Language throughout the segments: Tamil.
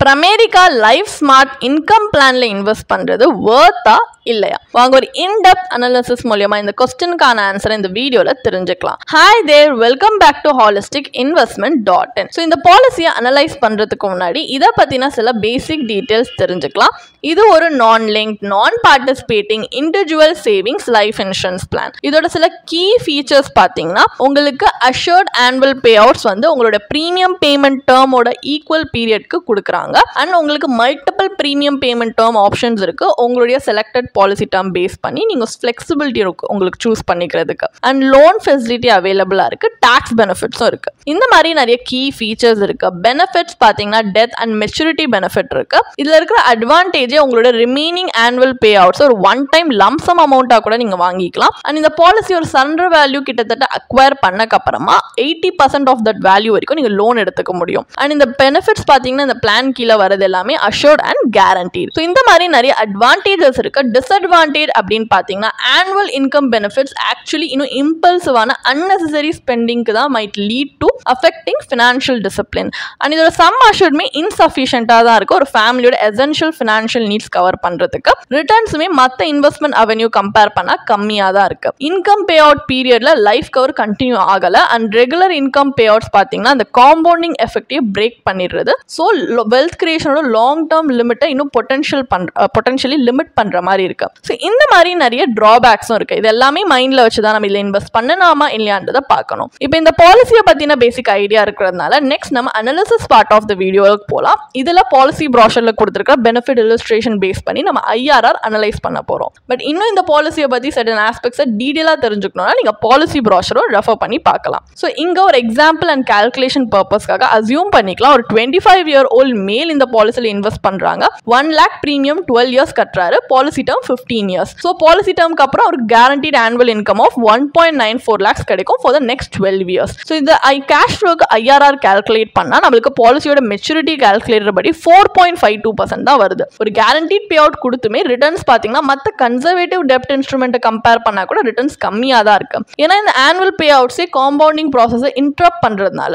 Pramerica Life Smart Income Planல இன்வெஸ்ட் பண்றது வர்த்தா இல்லையா? வாங்க ஒரு இன்டெப்த் அனாலிசிஸ் மூலமா இந்த क्वेश्चनக்கான ஆன்சரை இந்த வீடியோல தெரிஞ்சுக்கலாம். Hi there, welcome back to holisticinvestment.in. So இந்த பாலிசியை அனலைஸ் பண்றதுக்கு முன்னாடி இதை பத்தின சில பேசிக் டீடைல்ஸ் தெரிஞ்சுக்கலாம். இது ஒரு நான் லிங்க்ட் நான் participating individual savings life insurance plan. இதோட சில கீ ஃபீச்சர்ஸ் பார்த்தீங்கன்னா, உங்களுக்கு அஷ்யூர்ட் ஆனுவல் பே அவுட்ஸ் வந்து உங்களோட ப்ரீமியம் பேமெண்ட் டேர்மோட ஈக்குவல் பீரியட்க்கு கொடுக்குறாங்க. அண்ட் உங்களுக்கு multiple premium payment term options இருக்கு. உங்களுடைய செலக்டட் பாலிசி டேர்ம் பேஸ் பண்ணி நீங்க ஃபிளெக்சிபிலிட்டி இருக்கும் உங்களுக்கு சூஸ் பண்ணிக்கிறதுக்கு. அண்ட் லோன் ஃபெசிலிட்டி அவைலபிளா இருக்கு. டாக்ஸ் பெனிஃபிட்ஸும் இருக்கு. இந்த மாதிரி நிறைய கீ ஃபீச்சர்ஸ் இருக்கு. பெனிஃபிட்ஸ் பார்த்தீங்கன்னா டெத் அண்ட் மெச்சூரிட்டி பெனிஃபிட் இருக்கு. இதுல இருக்கிற அட்வான்டேஜே உங்களோட ரிமைனிங் ஆனுவல் பே அவுட்ஸ் ஒரு ஒன் டைம் லம்சம் அமௌண்ட்டா கூட நீங்க வாங்கிக்கலாம். அண்ட் இந்த பாலிசி ஒரு சரண்டர் வேல்யூ கிட்டத்தட்ட அக்வயர் பண்ணக்கு அப்புறமா 80% ஆஃப் தட் வேல்யூ வரைக்கும் நீங்க லோன் எடுத்துக்க முடியும். அண்ட் இந்த பெனிஃபிட்ஸ் பார்த்தீங்கன்னா இந்த பிளான் கீழே வரது எல்லாமே அஷ்யூர்ட் அண்ட் கேரண்டீட். ஸோ இந்த மாதிரி நிறைய அட்வான்டேஜஸ் இருக்கு. டிஸ்அட்வான்டேஜ் அப்படின்னு பார்த்தீங்கன்னா ஆனுவல் இன்கம் பெனிஃபிட்ஸ் ஆக்சுவலி இன்னும் இம்பல்சிவான அன்னெசரி ஸ்பெண்டிங்க்கு தான் might lead to affecting financial discipline. And இதோட சம் அஷ்யூர்டுமே இன்சஃபிஷியண்டாக தான் இருக்கு ஒரு ஃபேமிலியோட எசென்ஷியல் ஃபினான்ஷியல் நீட்ஸ் கவர் பண்றதுக்கு. ரிட்டர்ன்ஸுமே மற்ற இன்வெஸ்ட்மெண்ட் அவென்யூ கம்பேர் பண்ணா கம்மியாக தான் இருக்கு. இன்கம் பே அவுட் பீரியட்ல லைஃப் கவர் கண்டினியூ ஆகல. And regular income pay outs பார்த்தீங்கன்னா அந்த காம்பவுண்டிங் எஃபெக்டையே பிரேக் பண்ணிடுறது. ஸோ வெல்த் கிரியேஷனோட லாங் டேர்ம் லிமிட்டை இன்னும் பொட்டன்ஷியலி லிமிட் பண்ற மாதிரி இருக்கு. ஸோ இந்த மாதிரி நிறைய டிராபேக்ஸும் இருக்கு. இது எல்லாமே மைண்ட்ல வச்சுதான் நம்ம இதில் இன்வெஸ்ட் பண்ணலாமா இல்லையான்றதை பார்க்கணும். இப்போ இந்த பாலிசியை பத்தின பேசிக் ஐடியா இருக்கிறதுனால நெக்ஸ்ட் நம்ம அனாலிசிஸ் பார்ட் ஆஃப் த வீடியோவுக்கு போகலாம். இதுல பாலிசி ப்ராஷர்ல கொடுத்துருக்க பெனிஃபிட் இல்லஸ்ட்ரேஷன் பேஸ் பண்ணி நம்ம ஐஆர்ஆர் அனலைஸ் பண்ண போறோம். பட் இன்னும் இந்த பாலிசியை பத்தி சர்டன் ஆஸ்பெக்ட்ஸை டீடைலா தெரிஞ்சுக்கணும்னா நீங்க பாலிசி ப்ராஷரும் ரெஃபர் பண்ணி பார்க்கலாம். ஸோ இங்க ஒரு எக்ஸாம்பிள் அண்ட் கால்குலேஷன் பர்பஸ்க்காக அசியூம் பண்ணிக்கலாம் ஒரு 25-year-old மேல் இந்த பாலிசியில் இன்வெஸ்ட் பண்றாங்க. 1 lakh பிரீமியம் 12 years கட்டுறாரு. Policy term 15 years. So policy டேர்ம்க்கு அப்புறம் ஒரு guaranteed annual income of 1.94 lakhs கிடைக்கும் for the next 12 years. So இந்த கேஷ் ஃப்ளோக்கு ஐஆர்ஆர் கால்குலேட் பண்ணா நம்மளுக்கு பாலிசியோட மெச்சூரிட்டி கால்குலேட்டர் படி 4.52% தான் வருது. ஒரு கேரண்டீட் பே அவுட் கொடுத்துமே ரிட்டர்ன்ஸ் பார்த்தீங்கன்னா மற்ற கன்சர்வேட்டிவ் டெப்ட் இன்ஸ்ட்ருமெண்ட்டை கம்பேர் பண்ணா கூட ரிட்டர்ன்ஸ் கம்மியாக தான் இருக்கு. ஏன்னா இந்த ஆனுவல் பே அவுட்ஸே காம்பவுண்டிங் ப்ராசஸை இன்டரப்ட் பண்றதுனால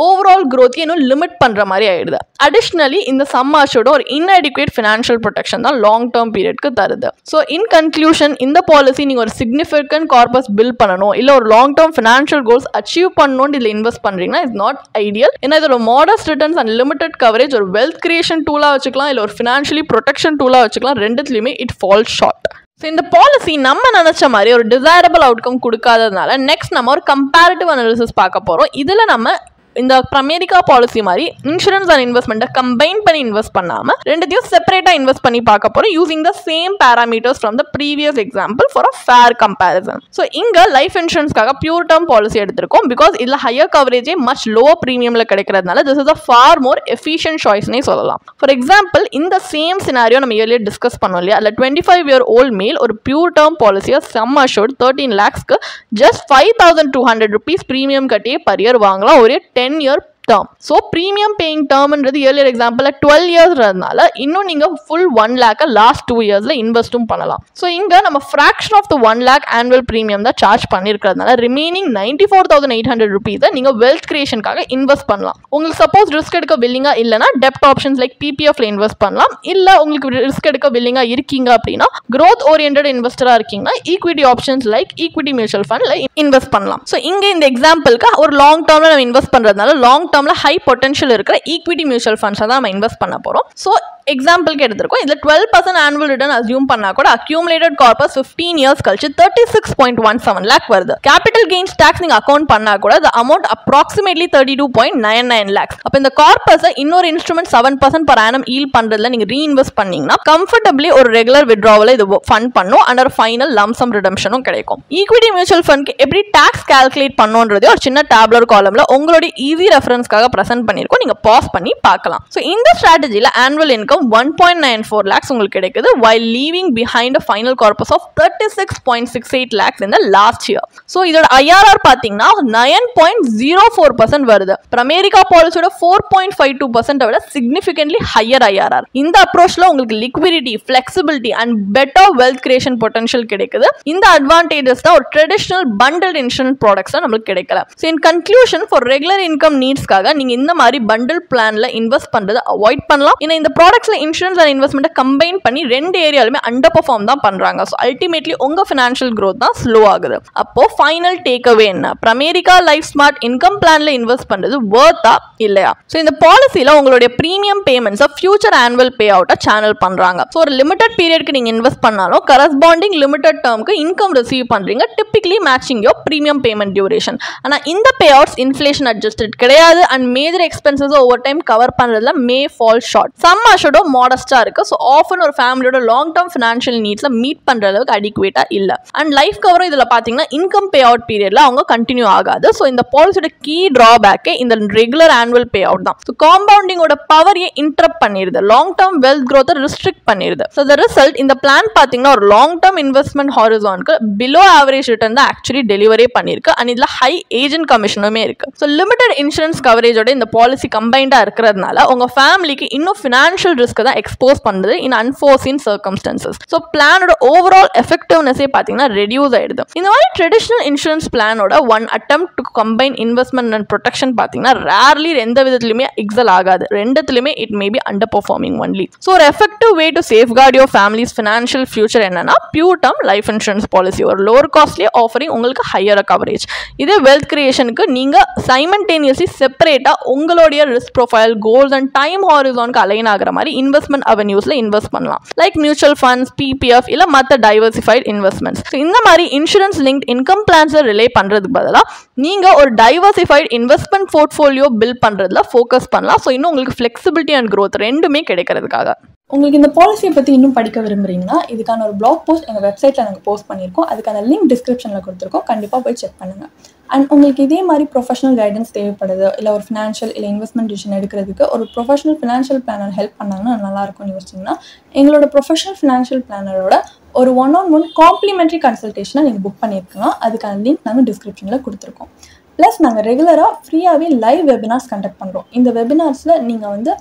ஓவரால் growth இன்னும் லிமிட் பண்ற மாதிரி ஆயிடுது. அடிஷனலி இந்த சம் அஷ்யூர்ட் ஒரு inadequate financial protection தான் லாங் டேர்ம் பீரியட்க்கு தருது. ஸோ இன் கன்க்ளூஷன் இந்த பாலிசி நீங்க ஒரு சிக்னிஃபிகன்ட் கார்பஸ் பில்ட் பண்ணணும் இல்ல ஒரு long term financial goals achieve பண்ணணும்னு இதுல இன்வெஸ்ட் பண்றீங்கன்னா இட்ஸ் நாட் ஐடியல். ஏன்னா இதோட modest returns and limited coverage ஒரு வெல்த் கிரியேஷன் டூலா வச்சுக்கலாம் இல்ல ஒரு ஃபினான்ஷியலி ப்ரொடெக்ஷன் டூலா வச்சுக்கலாம். ரெண்டுத்துலயுமே இட் ஃபால்ஸ் ஷார்ட். ஸோ இந்த பாலிசி நம்ம நினைச்ச மாதிரி ஒரு டிசைரபிள் அவுட்கம் கொடுக்காததுனால நெக்ஸ்ட் நம்ம ஒரு கம்பேரிட்டிவ் அனாலிசிஸ் பார்க்க போறோம். இதுல நம்ம இந்த Pramerica பாலிசி மாதிரி இன்சூரன்ஸ் அண்ட் இன்வெஸ்ட்மெண்ட்டை கம்பைன் பண்ணி இன்வெஸ்ட் பண்ணாம ரெண்டுத்தையும் செப்பரேட்டா இன்வெஸ்ட் பண்ணி பார்க்க போறோம் using the same parameters from the previous example for a fair comparison. So இங்க லைஃப் இன்சூரன்ஸ்க்காக பியூர் டேர்ம் பாலிசி எடுத்திருக்கோம். பிகாஸ் இதுல ஹையர் கவரேஜே மச் லோவர் ப்ரீமியம்ல கிடைக்கிறதுனால this is a far more efficient சாய்ஸ்னே சொல்லலாம். ஃபார் எக்ஸாம்பிள் இந்த சேம் சினாரியோ நம்ம இயர்லியர் டிஸ்கஸ் பண்ணோம் இல்லையா? அதில் 25-year-old மேல் ஒரு பியூர் டேர்ம் பாலிசியை சம் அஷ்யூர்ட் 13 lakhsக்கு ஜஸ்ட் 5,200 rupees ப்ரீமியம் கட்டியே per year வாங்கலாம் ஒரே 10-year term. So premium paying டேர்ம்ன்றது இயர்லியர் எக்ஸாம்பிள் 12 yearsனால இன்னும் நீங்க ஃபுல் 1 lakh லாஸ்ட் 2 yearsல இன்வெஸ்ட்டும் பண்ணலாம். ஸோ இங்க நம்ம fraction of the 1 lakh annual premium தான் சார்ஜ் பண்ணிருக்கிறதுனால ரிமைனிங் 94,800 rupees நீங்க வெல்த் கிரியேஷனுக்காக இன்வெஸ்ட் பண்ணலாம். உங்களுக்கு சப்போஸ் ரிஸ்க் எடுக்க வில்லிங்கா இல்லைன்னா டெப்ட் ஆப்ஷன்ஸ் லைக் பிபிஎஃப்ல இன்வெஸ்ட் பண்ணலாம். இல்ல உங்களுக்கு ரிஸ்க் எடுக்க வில்லிங்கா இருக்கீங்க அப்படின்னா growth oriented இன்வெஸ்டரா இருக்கீங்கன்னா equity options like equity mutual ஃபண்ட்ல இன்வெஸ்ட் பண்ணலாம். ஸோ இங்க இந்த எக்ஸாம்பிளுக்கு ஒரு லாங் டேர்ம்ல நம்ம இன்வெஸ்ட் பண்றதுனால லாங் டேர்ம்ல ஹை பொட்டன்ஷியல் இருக்கிற ஈக்விட்டி மியூச்சுவல் ஃபண்ட்ஸ் தான் நம்ம இன்வெஸ்ட் பண்ண போறோம். ஸோ எக்ஸாம்பிளுக்கு எடுத்திருக்கோம். இதுல 12% ஆனுவல் ரிட்டர்ன் அசியூம் பண்ணா கூட அக்யூமுலேட்டட் கார்பஸ் 15 years கழிச்சு 36.17 lakh வருது. கேபிட்டல் கெயின்ஸ் டாக்ஸ் நீங்க அக்கௌண்ட் பண்ணா கூட the amount approximately 32.99 lakhs. அப்ப இந்த கார்பஸை இன்னொரு இன்ஸ்ட்ருமெண்ட் 7% per annum ஈல்ட் பண்றதுல நீங்க ரீஇன்வெஸ்ட் பண்ணீங்கன்னா கம்ஃபர்டபிளி ஒரு ரெகுலர் வித்ட்ராவல இது ஃபண்ட் பண்ணும் அண்டர் ஃபைனல் லம்சம் ரிடம்ஷனும் கிடைக்கும். ஈக்விட்டி மியூச்சுவல் ஃபண்ட்க்கு எப்படி டாக்ஸ் கால்குலேட் பண்ணுன்றதே ஒரு சின்ன டேப்லர் காலம்ல உங்களுடைய ஈஸி ரெஃபரன்ஸ்க்காக பிரசன்ட் பண்ணிருக்கோம். நீங்க பாஸ் பண்ணி பார்க்கலாம். ஸோ இந்த ஸ்ட்ராட்டஜில ஆனுவல் இன்கம் 1.94 lakhs உங்களுக்கு கிடைக்குது while leaving behind a final corpus of 36.68 lakhs in the last year. So இதோட IRR பாத்தீங்கன்னா 9.04% வருது. Pramerica பாலிசியோட 4.52% விட significantly higher IRR. இந்த அப்ரோச்ல உங்களுக்கு liquidity, flexibility and better wealth creation potential கிடைக்குது. இந்த அட்வான்டேஜஸ் தான் ஒரு ட்ரெடிஷனல் bundled insurance products நம்மளுக்கு கிடைக்கல. So in conclusion, for regular income needs ரீசன்ஸ்க்காக நீங்க இந்த மாதிரி பண்டில் பிளான்ல இன்வெஸ்ட் பண்றதை அவாய்ட் பண்ணலாம். ஏன்னா இந்த ப்ராடக்ட்ஸ்ல இன்சூரன்ஸ் அண்ட் இன்வெஸ்ட்மெண்ட்டை கம்பைன் பண்ணி ரெண்டு ஏரியாலுமே அண்டர் பெர்ஃபார்ம் தான் பண்றாங்க. ஸோ அல்டிமேட்லி உங்க ஃபினான்ஷியல் growth தான் ஸ்லோ ஆகுது. அப்போ ஃபைனல் டேக் அவே என்ன? பிரமேரிக்கா லைஃப் ஸ்மார்ட் இன்கம் பிளான்ல இன்வெஸ்ட் பண்றது வர்த்தா இல்லையா? ஸோ இந்த பாலிசியில உங்களுடைய பிரீமியம் பேமெண்ட்ஸை ஃபியூச்சர் ஆனுவல் பே அவுட்டா சேனல் பண்றாங்க. ஸோ ஒரு லிமிடெட் பீரியட்க்கு நீங்க இன்வெஸ்ட் பண்ணாலும் கரஸ்பாண்டிங் லிமிடெட் டேர்முக்கு இன்கம் ரிசீவ் பண்றீங்க, typically matching your premium payment duration. ஆனா இந்த பே அவுட்ஸ் இன்ஃபிளேஷன் அட்ஜஸ்டட் கிடையாது and major expenses over time cover பண்றதுல மே ஃபால் ஷார்ட். சம் அஷோட மாடஸ்டா இருக்கு. ஸோ ஆஃபன் ஒரு ஃபேமிலியோட லாங் டேர்ம் ஃபினான்ஷியல் நீட்ஸ்ல மீட் பண்ற அளவுக்கு அடிக்குவேட்டா இல்ல. அண்ட் லைஃப் கவரும் இதுல பாத்தீங்கன்னா இன்கம் பே அவுட் பீரியட்ல அவங்க கண்டினியூ ஆகாது. ஸோ இந்த பாலிசியோட கீ டிராபேக்கே இந்த ரெகுலர் ஆனுவல் பே அவுட் தான். ஸோ காம்பவுண்டிங்கோட பவரையே இன்டரப்ட் பண்ணிடுது, long term wealth growth restrict பண்ணிடுது. ஸோ த ரிசல்ட் இந்த பிளான் பாத்தீங்கன்னா ஒரு லாங் டேர்ம் இன்வெஸ்ட்மெண்ட் ஹாரிசானுக்கு பிலோ ஆவரேஜ் ரிட்டர்ன் தான் ஆக்சுவலி டெலிவரே பண்ணிருக்கு அண்ட் இதுல ஹை ஏஜென்ட் கமிஷனுமே இருக்கு. ஸோ லிமிடெட் இன்சூரன்ஸ் கவரேஜோட இந்த பாலிசி கம்பைண்டா இருக்கிறதுனால உங்க ஃபேமிலிக்கு இன்னும் ஃபினான்ஷியல் ரிஸ்க் தான் எக்ஸ்போஸ் பண்ணுது இன் அன்ஃபோர்சீன் சர்க்கம்ஸ்டன்சஸ். ஸோ பிளானோட ஓவரால் எஃபெக்டிவ்னஸே பார்த்தீங்கன்னா ரெடியூஸ் ஆயிடுது. இந்த மாதிரி ட்ரெடிஷனல் இன்சூரன்ஸ் பிளானோட one attempt to combine investment and protection பார்த்தீங்கன்னா ரேர்லி எந்த விதத்திலுமே எக்ஸல் ஆகாது. ரெண்டுத்துலையுமே it may be underperforming only. So ஒரு effective way to safeguard your family's financial future என்னன்னா pure term life insurance policy, ஒரு லோவர் காஸ்ட்லியே ஆஃபரிங் உங்களுக்கு ஹையர் கவரேஜ். இது வெல்த் கிரியேஷனுக்கு நீங்க சைமல்டேனியஸ்லி செப்பரேட்டா உங்களுடைய risk profile, goals and time ஹாரிசானுக்கு அலைன் ஆகிற மாதிரி இன்வெஸ்ட்மெண்ட் அவென்யூஸ்ல இன்வெஸ்ட் பண்ணலாம். லைக் மியூச்சுவல் ஃபண்ட்ஸ், பிபிஎஃப் இல்ல மற்ற டைவர்சிஃபைட் இன்வெஸ்ட்மெண்ட்ஸ். இந்த மாதிரி இன்சூரன்ஸ் லிங்க்ட் இன்கம் பிளான்ஸ்ல ரிலே பண்றதுக்கு பதிலாக நீங்க ஒரு டைவர்சிஃபைட் இன்வெஸ்ட்மெண்ட் போர்ட்ஃபோலியோ பில்ட் பண்றதுல ஃபோக்கஸ் பண்ணலாம். ஸோ இன்னும் உங்களுக்கு ஃபிளெக்சிபிலிட்டி அண்ட் growth ரெண்டுமே கிடைக்கிறதுக்காக. உங்களுக்கு இந்த பாலிசியை பற்றி இன்னும் படிக்க விரும்புறீங்கன்னா இதுக்கான ஒரு பிளாக் போஸ்ட் எங்கள் வெப்சைட்டில் நாங்கள் போஸ்ட் பண்ணியிருக்கோம். அதுக்கான லிங்க் டிஸ்கிரிப்ஷனில் கொடுத்துருக்கோம், கண்டிப்பாக போய் செக் பண்ணுங்கள். அண்ட் உங்களுக்கு இதே மாதிரி ப்ரொஃபஷனல் கைடன்ஸ் தேவைப்படுது, இல்லை ஒரு ஃபினான்ஷியல் இல்லை இன்வெஸ்ட்மெண்ட் டிசிஷன் எடுக்கிறதுக்கு ஒரு ப்ரொஃபஷனல் ஃபினான்ஷியல் பிளானர் ஹெல்ப் பண்ணாங்கன்னா நல்லாயிருக்கும்னு யோசிச்சிங்கன்னா எங்களோட ப்ரொஃபஷனல் ஃபினான்ஷியல் பிளானரோட ஒரு 1-on-1 காம்ப்ளிமெண்ட்ரி கன்சல்டேஷனை நீங்கள் புக் பண்ணியிருக்கலாம். அதுக்கான லிங்க் நாங்கள் டிஸ்கிரிப்ஷனில் கொடுத்துருக்கோம். ப்ளஸ் நாங்கள் ரெகுலராக ஃப்ரீயாகவே லைவ் வெபினார்ஸ் கண்டக்ட் பண்ணுறோம். இந்த வெபினார்ஸில் நீங்கள் வந்து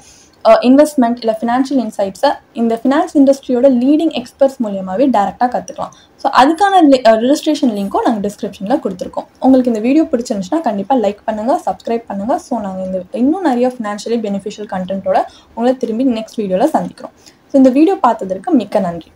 இன்வெஸ்ட்மெண்ட் இல்லை ஃபினான்ஷியல் இன்சைட்ஸை இந்த ஃபினான்ஸ் இண்டஸ்ட்ரியோட லீடிங் எக்ஸ்பர்ட்ஸ் மூலியமாகவே டேரெக்டாக கற்றுக்கலாம். ஸோ அதுக்கான ரெஜிஸ்ட்ரேஷன் லிங்க்கும் நாங்கள் டிஸ்கிரிப்ஷனில் கொடுத்துருக்கோம். உங்களுக்கு இந்த வீடியோ பிடிச்சிருந்துச்சுன்னா கண்டிப்பாக லைக் பண்ணுங்கள், சப்ஸ்கிரைப் பண்ணுங்கள். ஸோ நாங்கள் இன்னும் நிறைய ஃபினான்ஷியலி பெனிஃபிஷியல் கண்டென்ட்டோட உங்களை திரும்பி நெக்ஸ்ட் வீடியோவில் சந்திக்கிறோம். ஸோ இந்த வீடியோ பார்த்ததற்கு மிக்க நன்றி.